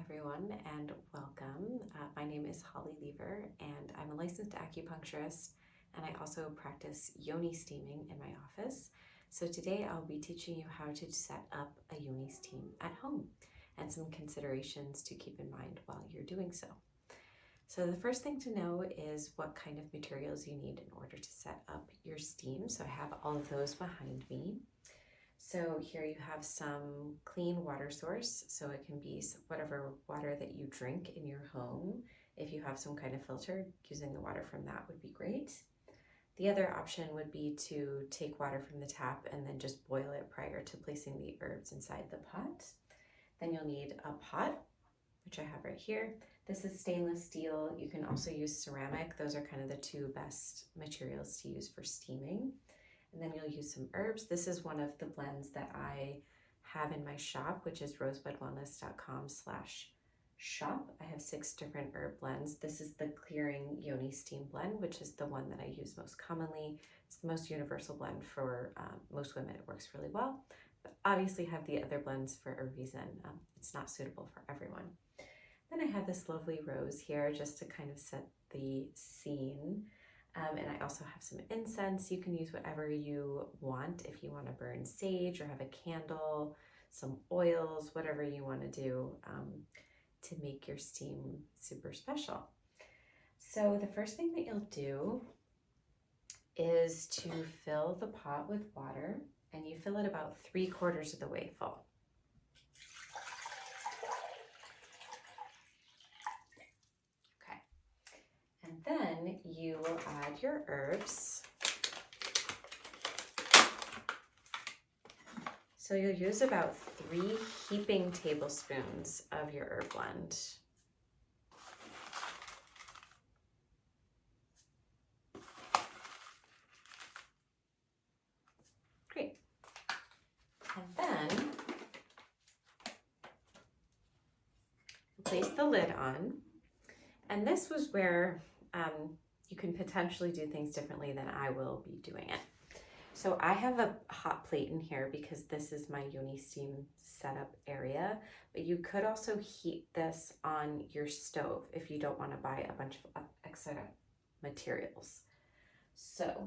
everyone, and welcome. My name is Holly Leever, and I'm a licensed acupuncturist, and I also practice Yoni steaming in my office. So today I'll be teaching you how to set up a Yoni steam at home and some considerations to keep in mind while you're doing so. So the first thing to know is what kind of materials you need in order to set up your steam. So I have all of those behind me. So here you have some clean water source. So it can be whatever water that you drink in your home. If you have some kind of filter, using the water from that would be great. The other option would be to take water from the tap and then just boil it prior to placing the herbs inside the pot. Then you'll need a pot, which I have right here. This is stainless steel. You can also use ceramic. Those are kind of the two best materials to use for steaming. And then you'll use some herbs. This is one of the blends that I have in my shop, which is rosebudwellness.com/shop. I have 6 different herb blends. This is the Clearing Yoni Steam Blend, which is the one that I use most commonly. It's the most universal blend for most women. It works really well. But obviously have the other blends for a reason. It's not suitable for everyone. Then I have this lovely rose here just to kind of set the scene. And I also have some incense. You can use whatever you want. If you want to burn sage or have a candle, some oils, whatever you want to do to make your steam super special. So the first thing that you'll do is to fill the pot with water, and you fill it about 3/4 of the way full. Then you will add your herbs. So you'll use about 3 heaping tablespoons of your herb blend. Great. And then place the lid on. And this was where you can potentially do things differently than I will be doing it. So I have a hot plate in here because this is my Yoni steam setup area, but you could also heat this on your stove if you don't want to buy a bunch of extra materials. So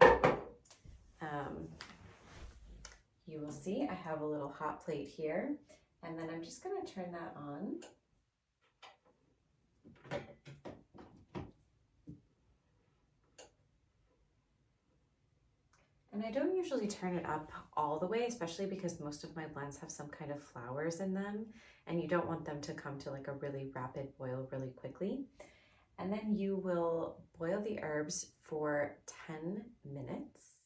you will see I have a little hot plate here, and then I'm just going to turn that on. And I don't usually turn it up all the way, especially because most of my blends have some kind of flowers in them, and you don't want them to come to like a really rapid boil really quickly. And then you will boil the herbs for 10 minutes.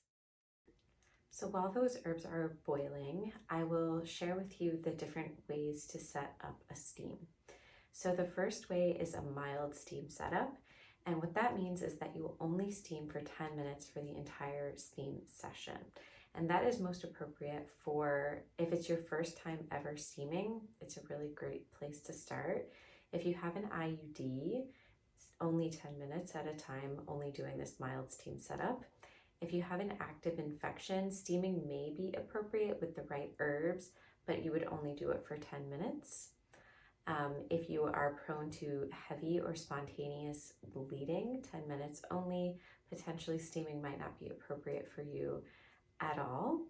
So while those herbs are boiling, I will share with you the different ways to set up a steam. So the first way is a mild steam setup. And what that means is that you will only steam for 10 minutes for the entire steam session. And that is most appropriate for if it's your first time ever steaming. It's a really great place to start. If you have an IUD, it's only 10 minutes at a time, only doing this mild steam setup. If you have an active infection, steaming may be appropriate with the right herbs, but you would only do it for 10 minutes. If you are prone to heavy or spontaneous bleeding, 10 minutes only. Potentially steaming might not be appropriate for you at all.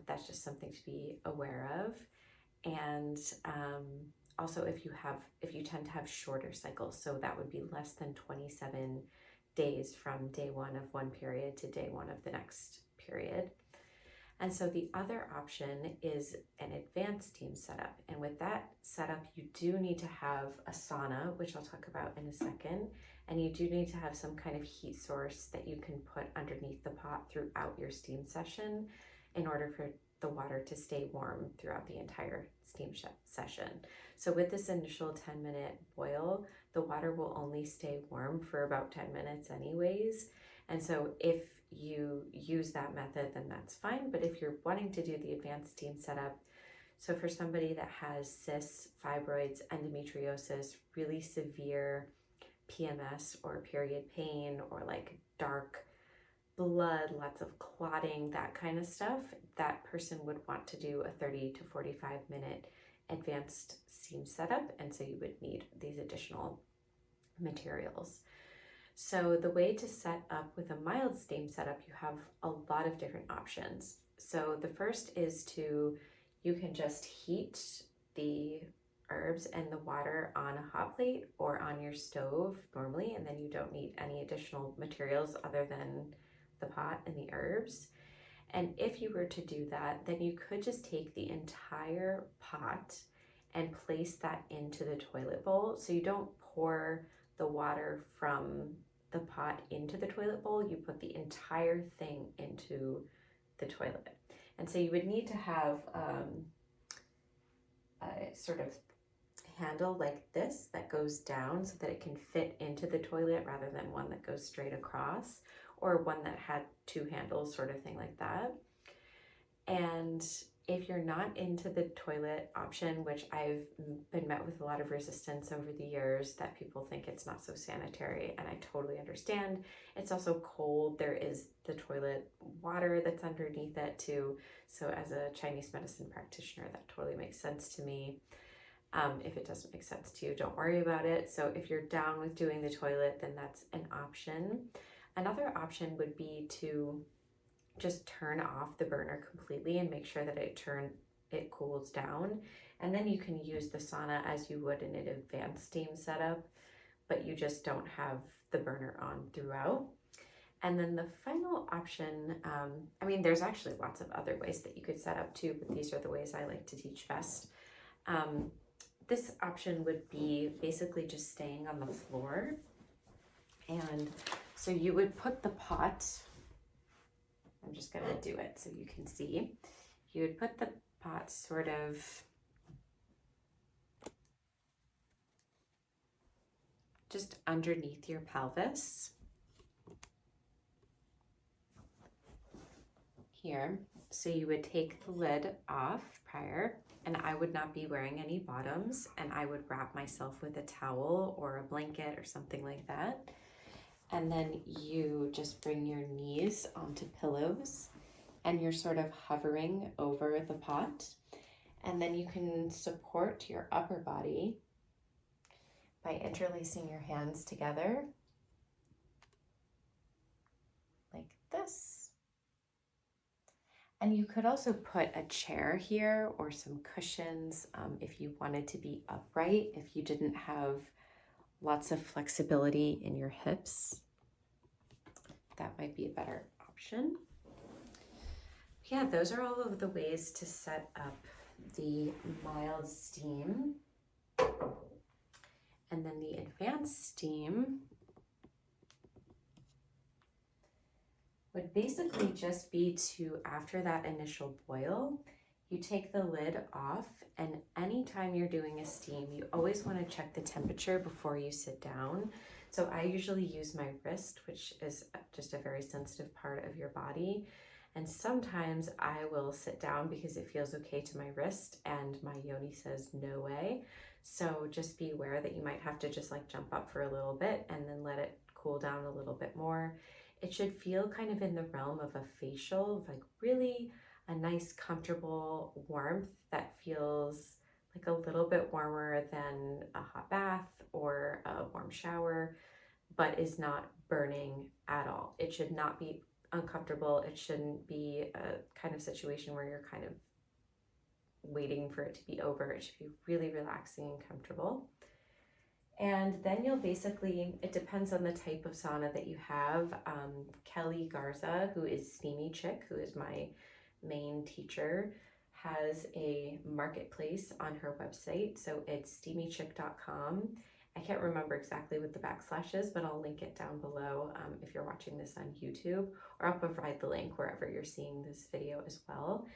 That's just something to be aware of. And also if you tend to have shorter cycles, so that would be less than 27 days from day 1 of one period to day 1 of the next period. And so the other option is an advanced steam setup. And with that setup, you do need to have a sauna, which I'll talk about in a second. And you do need to have some kind of heat source that you can put underneath the pot throughout your steam session in order for the water to stay warm throughout the entire steam session. So with this initial 10-minute boil, the water will only stay warm for about 10 minutes anyways. And so if you use that method, then that's fine. But if you're wanting to do the advanced steam setup, so for somebody that has cysts, fibroids, endometriosis, really severe PMS or period pain, or like dark blood, lots of clotting, that kind of stuff, that person would want to do a 30 to 45 minute advanced steam setup, and so you would need these additional materials. So the way to set up with a mild steam setup, you have a lot of different options. So the first is you can just heat the herbs and the water on a hot plate or on your stove normally, and then you don't need any additional materials other than the pot and the herbs. And if you were to do that, then you could just take the entire pot and place that into the toilet bowl. So you don't pour the water from the pot into the toilet bowl, you put the entire thing into the toilet. And so you would need to have a sort of handle like this that goes down so that it can fit into the toilet rather than one that goes straight across, or one that had two handles, sort of thing like that. And if you're not into the toilet option, which I've been met with a lot of resistance over the years, that people think it's not so sanitary, and I totally understand. It's also cold. There is the toilet water that's underneath it too. So as a Chinese medicine practitioner, that totally makes sense to me. If it doesn't make sense to you, don't worry about it. So if you're down with doing the toilet, then that's an option. Another option would be to just turn off the burner completely and make sure that it cools down. And then you can use the sauna as you would in an advanced steam setup, but you just don't have the burner on throughout. And then the final option, there's actually lots of other ways that you could set up too, but these are the ways I like to teach best. This option would be basically just staying on the floor. And so you would put the pot, I'm just going to do it so you can see. You would put the pot sort of just underneath your pelvis here. So you would take the lid off prior, and I would not be wearing any bottoms, and I would wrap myself with a towel or a blanket or something like that. And then you just bring your knees onto pillows and you're sort of hovering over the pot. And then you can support your upper body by interlacing your hands together like this. And you could also put a chair here or some cushions if you wanted to be upright, if you didn't have lots of flexibility in your hips. That might be a better option. Yeah, those are all of the ways to set up the mild steam. And then the advanced steam would basically just be to, after that initial boil, you take the lid off, and anytime you're doing a steam, you always want to check the temperature before you sit down. So I usually use my wrist, which is just a very sensitive part of your body. And sometimes I will sit down because it feels okay to my wrist and my Yoni says no way. So just be aware that you might have to just like jump up for a little bit and then let it cool down a little bit more. It should feel kind of in the realm of a facial, like really a nice comfortable warmth that feels like a little bit warmer than a hot bath or a warm shower, but is not burning at all. It should not be uncomfortable. It shouldn't be a kind of situation where you're kind of waiting for it to be over. It should be really relaxing and comfortable. And then you'll basically, it depends on the type of sauna that you have. Kelly Garza, who is Steamy Chick, who is my main teacher, has a marketplace on her website. So it's steamychick.com. I can't remember exactly what the backslash is, but I'll link it down below if you're watching this on YouTube, or I'll provide the link wherever you're seeing this video as well.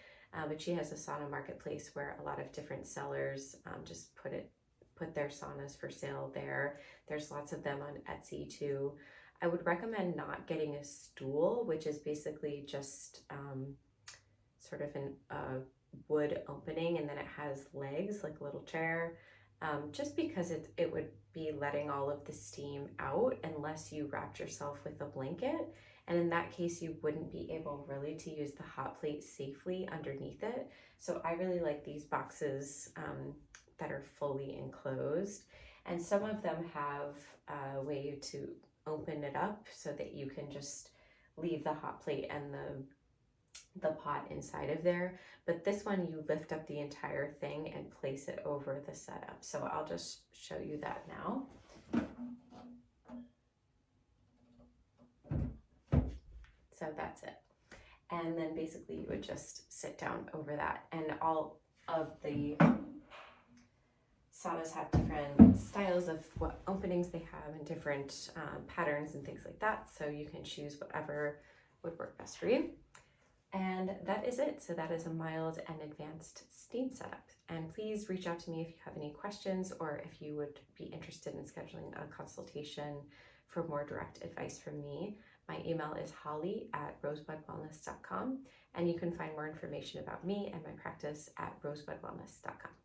But she has a sauna marketplace where a lot of different sellers just put their saunas for sale there. There's lots of them on Etsy too. I would recommend not getting a stool, which is basically just sort of a wood opening, and then it has legs like a little chair, just because it would be letting all of the steam out unless you wrapped yourself with a blanket. And in that case, you wouldn't be able really to use the hot plate safely underneath it. So I really like these boxes that are fully enclosed. And some of them have a way to open it up so that you can just leave the hot plate and the pot inside of there. But this one, you lift up the entire thing and place it over the setup. So I'll just show you that now. So that's it. And then basically you would just sit down over that. And all of the saunas have different styles of what openings they have and different patterns and things like that. So you can choose whatever would work best for you. And that is it. So that is a mild and advanced steam setup. And please reach out to me if you have any questions or if you would be interested in scheduling a consultation for more direct advice from me. My email is holly@rosebudwellness.com, and you can find more information about me and my practice at rosebudwellness.com.